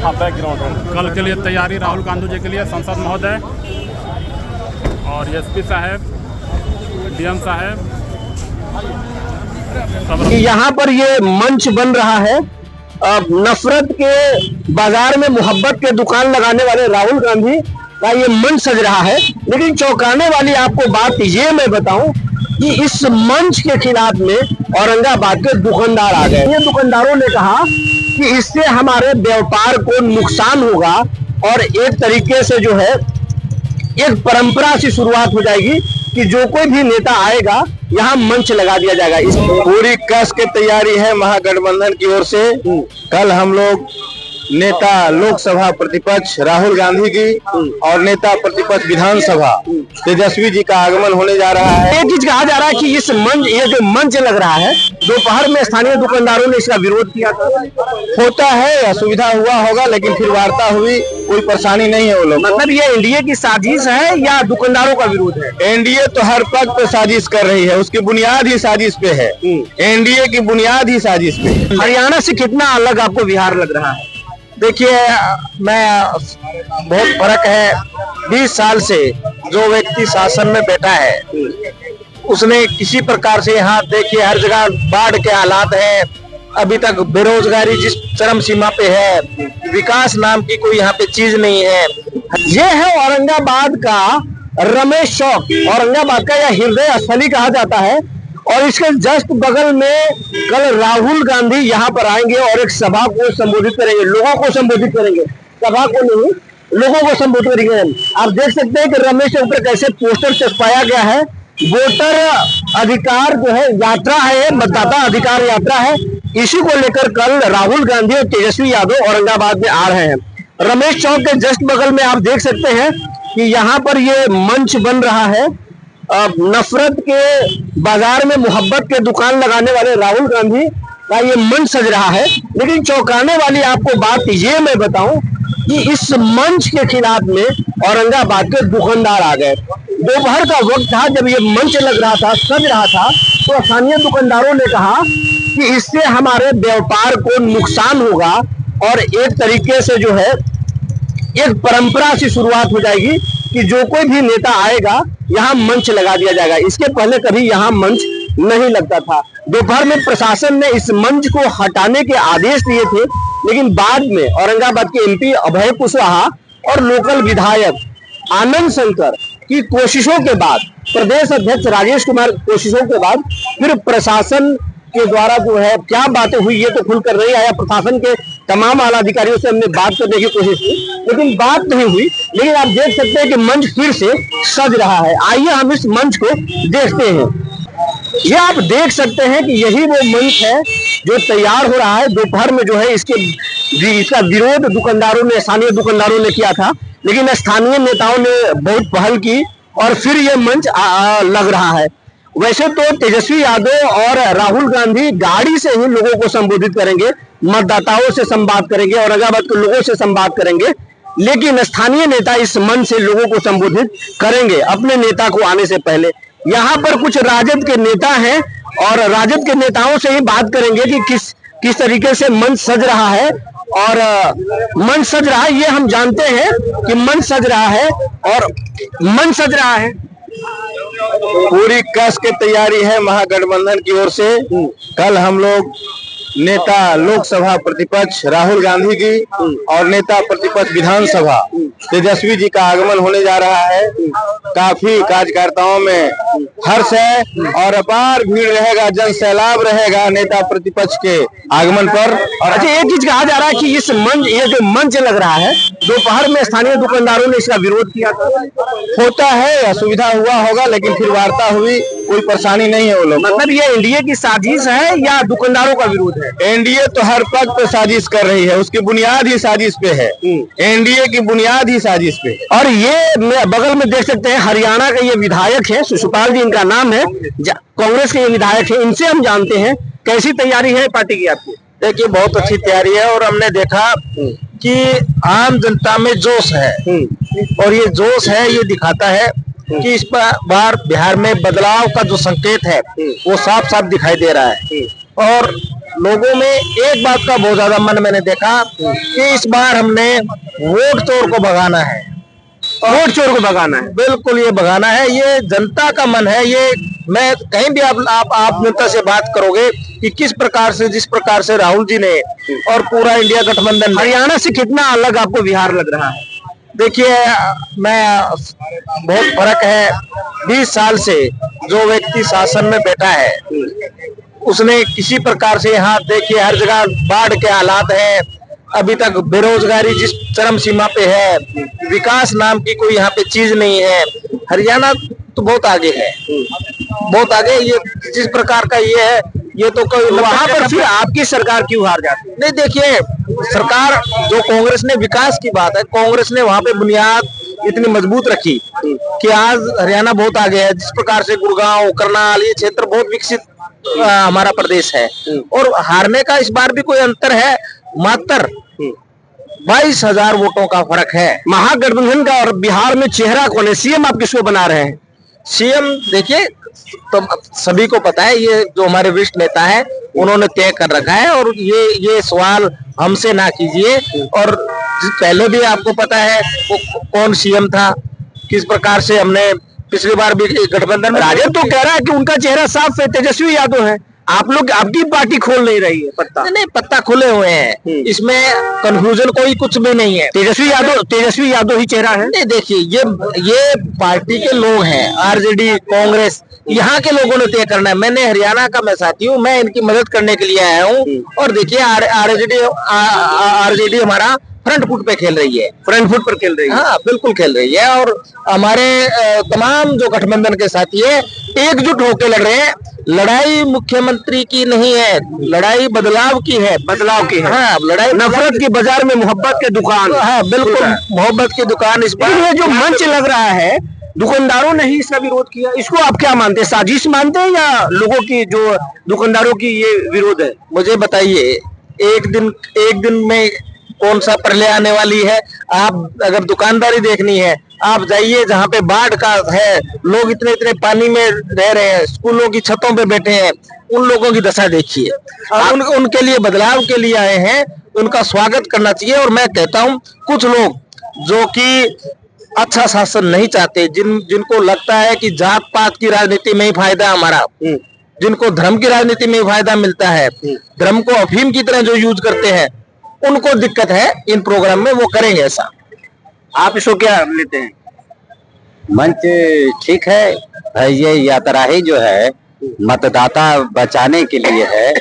हाँ बैकग्राउंड है। कल के लिए तैयारी राहुल गांधी जी के लिए संसद महोदय और एसपी साहब, डीएम साहब कि यहाँ पर ये मंच बन रहा है। नफरत के बाजार में मोहब्बत के दुकान लगाने वाले राहुल गांधी का ये मंच सज रहा है। लेकिन चौंकाने वाली आपको बात ये मैं बताऊं कि इस मंच के खिलाफ में औरंगाबाद के दुकानदार आ गए। ये दुकानदारों ने कहा कि इससे हमारे व्यापार को नुकसान होगा और एक तरीके से जो है एक परंपरा से शुरुआत हो जाएगी कि जो कोई भी नेता आएगा यहाँ मंच लगा दिया जाएगा। इस पूरी कस के तैयारी है महागठबंधन की ओर से। कल हम लोग नेता लोकसभा प्रतिपक्ष राहुल गांधी जी और नेता प्रतिपक्ष विधानसभा तेजस्वी जी का आगमन होने जा रहा है। एक चीज कहा जा रहा है कि इस मंच, ये जो मंच लग रहा है, दोपहर में स्थानीय दुकानदारों ने इसका विरोध किया था। होता है, असुविधा हुआ होगा, लेकिन फिर वार्ता हुई, कोई परेशानी नहीं है वो लोग। मतलब ये एनडीए की साजिश है या दुकानदारों का विरोध है? एनडीए तो हर पद पे साजिश कर रही है, उसकी बुनियाद ही साजिश पे है। एनडीए की बुनियाद ही साजिश पे है। हरियाणा से कितना अलग आपको बिहार लग रहा है? देखिए, मैं बहुत फर्क है। 20 साल से जो व्यक्ति शासन में बैठा है उसने किसी प्रकार से, यहाँ देखिए हर जगह बाढ़ के हालात है, अभी तक बेरोजगारी जिस चरम सीमा पे है, विकास नाम की कोई यहाँ पे चीज नहीं है। ये है औरंगाबाद का रमेश चौक। औरंगाबाद का यह हृदय स्थली कहा जाता है और इसके जस्ट बगल में कल राहुल गांधी यहाँ पर आएंगे और एक सभा को संबोधित करेंगे, लोगों को संबोधित करेंगे, सभा को नहीं, लोगों को संबोधित करेंगे। आप देख सकते हैं कि रमेश चौक पर कैसे पोस्टर चिपकाया गया है। वोटर अधिकार जो है यात्रा है, मतदाता अधिकार यात्रा है। इसी को लेकर कल राहुल गांधी और तेजस्वी यादव औरंगाबाद में आ रहे हैं। रमेश चौक के जस्ट बगल में आप देख सकते हैं कि यहाँ पर ये मंच बन रहा है। नफरत के बाजार में मोहब्बत के दुकान लगाने वाले राहुल गांधी का ये मंच सज रहा है। लेकिन चौंकाने वाली आपको बात ये मैं बताऊं कि इस मंच के खिलाफ में औरंगाबाद के दुकानदार आ गए। दोपहर का वक्त था जब ये मंच लग रहा था, सज रहा था, तो स्थानीय दुकानदारों ने कहा कि इससे हमारे व्यापार को नुकसान होगा और एक तरीके से जो है एक परंपरा से शुरुआत हो जाएगी कि जो कोई भी नेता आएगा यहाँ मंच लगा दिया जाएगा। इसके पहले कभी यहाँ मंच नहीं लगता था। दोपहर में प्रशासन ने इस मंच को हटाने के आदेश दिए थे, लेकिन बाद में औरंगाबाद के एमपी अभय कुशवाहा और लोकल विधायक आनंद शंकर की कोशिशों के बाद, प्रदेश अध्यक्ष राजेश कुमार कोशिशों के बाद फिर प्रशासन के द्वारा जो है क्या बातें हुई ये तो खुलकर नहीं आया। प्रशासन के तमाम आला अधिकारियों से हमने बात करने की कोशिश की, लेकिन बात नहीं हुई। लेकिन आप देख सकते हैं कि मंच फिर से सज रहा है। आइए हम इस मंच को देखते हैं। ये आप देख सकते हैं कि यही वो मंच है जो तैयार हो रहा है। दोपहर में जो है इसका विरोध दुकानदारों ने, स्थानीय दुकानदारों ने किया था, लेकिन स्थानीय नेताओं ने बहुत पहल की और फिर ये मंच लग रहा है। वैसे तो तेजस्वी यादव और राहुल गांधी गाड़ी से ही लोगों को संबोधित करेंगे, मतदाताओं से संवाद करेंगे, औरंगाबाद के लोगों से संवाद करेंगे, लेकिन स्थानीय नेता इस मंच से लोगों को संबोधित करेंगे अपने नेता को आने से पहले। यहाँ पर कुछ राजद के नेता हैं और राजद के नेताओं से ही बात करेंगे कि किस तरीके से मंच सज रहा है। और मंच सज रहा है, ये हम जानते हैं कि मंच सज रहा है और मंच सज रहा है। पूरी कस के तैयारी है महागठबंधन की ओर से। कल हम लोग नेता लोकसभा प्रतिपक्ष राहुल गांधी जी और नेता प्रतिपक्ष विधानसभा तेजस्वी जी का आगमन होने जा रहा है। काफी कार्यकर्ताओं में हर्ष है और अपार भीड़ रहेगा, जन सैलाब रहेगा नेता प्रतिपक्ष के आगमन पर। और अच्छा, एक चीज कहा जा रहा है कि इस मंच, ये जो मंच लग रहा है, दोपहर में स्थानीय दुकानदारों ने इसका विरोध किया था। होता है, असुविधा हुआ होगा, लेकिन फिर वार्ता हुई, कोई परेशानी नहीं है वो लोग। मतलब ये एनडीए की साजिश है या दुकानदारों का विरोध है? एनडीए तो हर पद पे साजिश कर रही है, उसकी बुनियाद ही साजिश पे है। एनडीए की बुनियाद ही साजिश पे है। और ये बगल में देख सकते हैं हरियाणा का ये विधायक है, सुषपाल जी इनका नाम है, कांग्रेस के ये विधायक है। इनसे हम जानते हैं कैसी तैयारी है पार्टी की आपकी। देखिए, बहुत अच्छी तैयारी है और हमने देखा कि आम जनता में जोश है और ये जोश है, ये दिखाता है कि इस बार बिहार में बदलाव का जो संकेत है वो साफ साफ दिखाई दे रहा है। और लोगों में एक बात का बहुत ज्यादा मन मैंने देखा कि इस बार हमने वोट चोर को भगाना है। वोट चोर को भगाना है, बिल्कुल ये भगाना है, ये जनता का मन है। ये मैं कहीं भी आप जनता से बात करोगे कि किस प्रकार से, जिस प्रकार से राहुल जी ने और पूरा इंडिया गठबंधन ने, हरियाणा से कितना अलग आपको बिहार लग रहा है? देखिए मैं बहुत फर्क है। 20 साल से जो व्यक्ति शासन में बैठा है उसने किसी प्रकार से, यहाँ देखिए हर जगह बाढ़ के हालात है, अभी तक बेरोजगारी जिस चरम सीमा पे है, विकास नाम की कोई यहाँ पे चीज नहीं है। हरियाणा तो बहुत आगे है, बहुत आगे। ये जिस प्रकार का ये है, ये तो कोई वहां पर फिर आपकी सरकार क्यों हार जाती है? नहीं, देखिए सरकार जो कांग्रेस ने, विकास की बात है, कांग्रेस ने वहां पे बुनियाद इतनी मजबूत रखी कि आज हरियाणा बहुत आगे है। जिस प्रकार से गुड़गांव, करनाल, ये क्षेत्र बहुत विकसित हमारा प्रदेश है। और हारने का इस बार भी कोई अंतर है, मात्र 22,000 वोटों का फर्क है महागठबंधन का। और बिहार में चेहरा कौन है? सीएम आप किसको बना रहे हैं? सीएम देखिए तो सभी को पता है, ये जो हमारे वरिष्ठ नेता है उन्होंने तय कर रखा है। और ये सवाल हमसे ना कीजिए। और पहले भी आपको पता है वो कौन सीएम था, किस प्रकार से हमने पिछली बार भी गठबंधन में। राजद तो कह रहा है कि उनका चेहरा साफ है, तेजस्वी यादव है। आप लोग, आपकी पार्टी खोल नहीं रही है पत्ता? नहीं, पत्ता खुले हुए हैं, इसमें कंफ्यूजन कोई कुछ भी नहीं है। तेजस्वी यादव ही चेहरा है। नहीं, देखिए ये पार्टी के लोग हैं, आरजेडी, कांग्रेस, यहाँ के लोगों ने तय करना है। मैंने हरियाणा का मैं साथी हूँ, मैं इनकी मदद करने के लिए आया हूँ। और देखिए आरजेडी हमारा फ्रंट फुट पे खेल रही है, फ्रंट फुट पर खेल रही है। हाँ बिल्कुल खेल रही है। और हमारे तमाम जो गठबंधन के साथी है एकजुट होकर लड़ रहे हैं। लड़ाई मुख्यमंत्री की नहीं है, लड़ाई बदलाव की है, बदलाव की है। हाँ, लड़ाई नफरत की बाजार में मोहब्बत की दुकान। हाँ बिल्कुल, मोहब्बत की दुकान। इस बार ये जो मंच लग रहा है, दुकानदारों ने ही इसका विरोध किया, इसको आप क्या मानते हैं? साजिश मानते हैं या लोगों की, जो दुकानदारों की ये विरोध है? मुझे बताइए, एक दिन में कौन सा प्रलय आने वाली है? आप अगर दुकानदारी देखनी है, आप जाइए जहाँ पे बाढ़ का है, लोग इतने पानी में रह रहे हैं, स्कूलों की छतों पे बैठे हैं, उन लोगों की दशा देखिए। और उनके लिए, बदलाव के लिए आए हैं, उनका स्वागत करना चाहिए। और मैं कहता हूँ कुछ लोग जो कि अच्छा शासन नहीं चाहते, जिनको लगता है कि जात पात की राजनीति में ही फायदा हमारा, जिनको धर्म की राजनीति में ही फायदा मिलता है, धर्म को अफीम की तरह जो यूज करते हैं, उनको दिक्कत है इन प्रोग्राम में, वो करेंगे ऐसा। आप इसको क्या लेते हैं? मंच ठीक है। ये यात्रा ही जो है मतदाता बचाने के लिए है।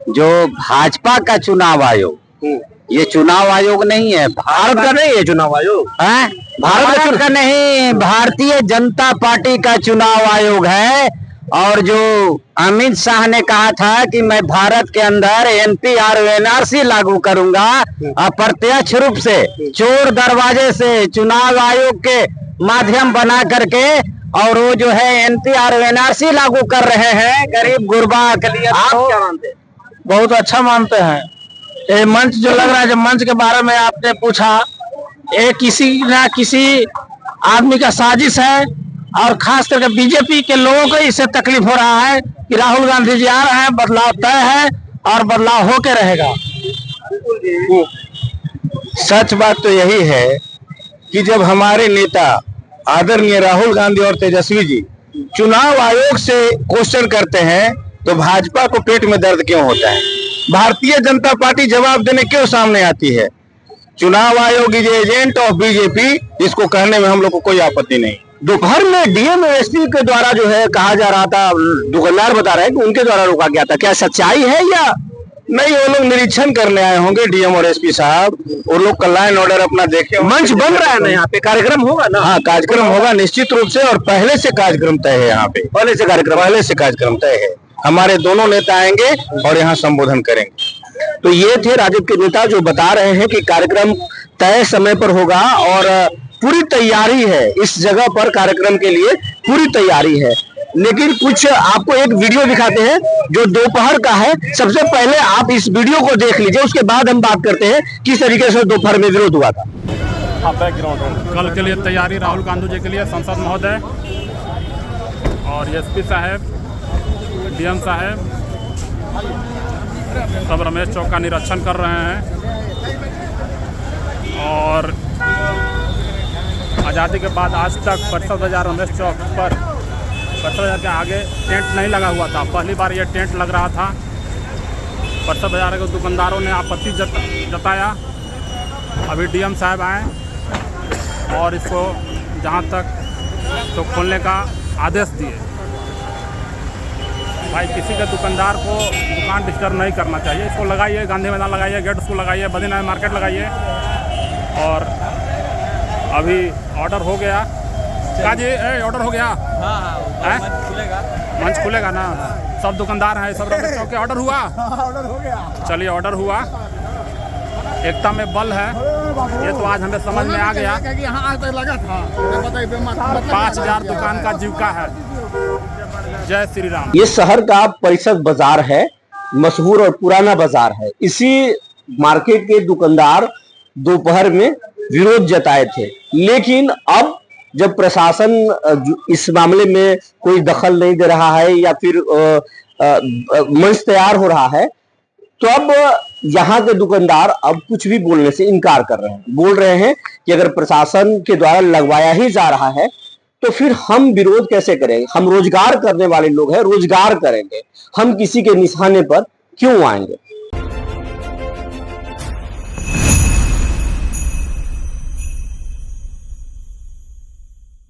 जो भाजपा का चुनाव आयोग, ये चुनाव आयोग नहीं है, भारत का नहीं है चुनाव आयोग। है भारत का नहीं, भारतीय जनता पार्टी का चुनाव आयोग है। और जो अमित शाह ने कहा था कि मैं भारत के अंदर एनपीआर एनआरसी लागू करूंगा, अप्रत्यक्ष रूप से चोर दरवाजे से चुनाव आयोग के माध्यम बना करके, और वो जो है एनपीआर एनआरसी लागू कर रहे हैं गरीब गुरबा के लिए। आप क्या मानते हैं? बहुत अच्छा मानते हैं। ये मंच जो लग रहा है, जब मंच के बारे में आपने पूछा, ये किसी ना किसी आदमी का साजिश है। और खास करके बीजेपी के लोगों को इससे तकलीफ हो रहा है कि राहुल गांधी जी आ रहे हैं, बदलाव तय है और बदलाव होके रहेगा। सच बात तो यही है कि जब हमारे नेता आदरणीय राहुल गांधी और तेजस्वी जी चुनाव आयोग से क्वेश्चन करते हैं, तो भाजपा को पेट में दर्द क्यों होता है? भारतीय जनता पार्टी जवाब देने क्यों सामने आती है? चुनाव आयोग इज एजेंट ऑफ बीजेपी, इसको कहने में हम लोग को कोई आपत्ति नहीं। दोपहर में डीएम एसपी के द्वारा जो है कहा जा रहा था, दुकानदार बता रहे हैं कि उनके द्वारा रोका गया था, क्या सच्चाई है या नहीं? वो लोग निरीक्षण करने आए होंगे, डीएम और एसपी साहब। वो लोग का लाइन ऑर्डर अपना देखे। मंच बन रहा है ना, यहाँ पे कार्यक्रम होगा ना? हाँ, कार्यक्रम होगा निश्चित रूप से, और पहले से कार्यक्रम तय है। यहाँ पे पहले से कार्यक्रम तय है। हमारे दोनों नेता आएंगे और यहाँ संबोधन करेंगे। तो ये थे राजद के नेता जो बता रहे हैं कि कार्यक्रम तय समय पर होगा और पूरी तैयारी है, इस जगह पर कार्यक्रम के लिए पूरी तैयारी है। लेकिन कुछ आपको एक वीडियो दिखाते हैं जो दोपहर का है। सबसे पहले आप इस वीडियो को देख लीजिए, उसके बाद हम बात करते हैं किस तरीके से दोपहर में विरोध हुआ था। कल के लिए तैयारी राहुल गांधी जी के लिए संसद महोदय और एसपी साहब, डीएम साहब सब रमेश चौक का निरीक्षण कर रहे हैं। और आज़ादी के बाद आज तक परिषद बाजार रमेश चौक पर परिषद बाजार के आगे टेंट नहीं लगा हुआ था। पहली बार ये टेंट लग रहा था। परिषद बाजार के दुकानदारों ने आपत्ति जताया। अभी डीएम साहब आए और इसको जहाँ तक तो खोलने का आदेश दिए। भाई किसी के दुकानदार को दुकान डिस्टर्ब नहीं करना चाहिए। इसको लगाइए, गांधी मैदान लगाइए, गेट उसको लगाइए, बद्रीनाथ मार्केट लगाइए। और अभी ऑर्डर हो गया क्या जी? ऑर्डर हो गया? हाँ, मंच खुलेगा ना? सब दुकानदार हैं, सब रमेश चौक के ऑर्डर हुआ? ऑर्डर हो गया। चलिए, ऑर्डर हुआ। एकता में बल है, ये तो आज हमें समझ में आ गया। 5000 दुकान का जीविका है। जय श्री राम। ये शहर का परिषद बाजार है, मशहूर और पुराना बाजार है। इसी मार्केट के दुकानदार दोपहर में विरोध जताए थे, लेकिन अब जब प्रशासन इस मामले में कोई दखल नहीं दे रहा है या फिर मंच तैयार हो रहा है, तो अब यहाँ के दुकानदार अब कुछ भी बोलने से इनकार कर रहे हैं। बोल रहे हैं कि अगर प्रशासन के द्वारा लगवाया ही जा रहा है तो फिर हम विरोध कैसे करेंगे? हम रोजगार करने वाले लोग हैं, रोजगार करेंगे, हम किसी के निशाने पर क्यों आएंगे?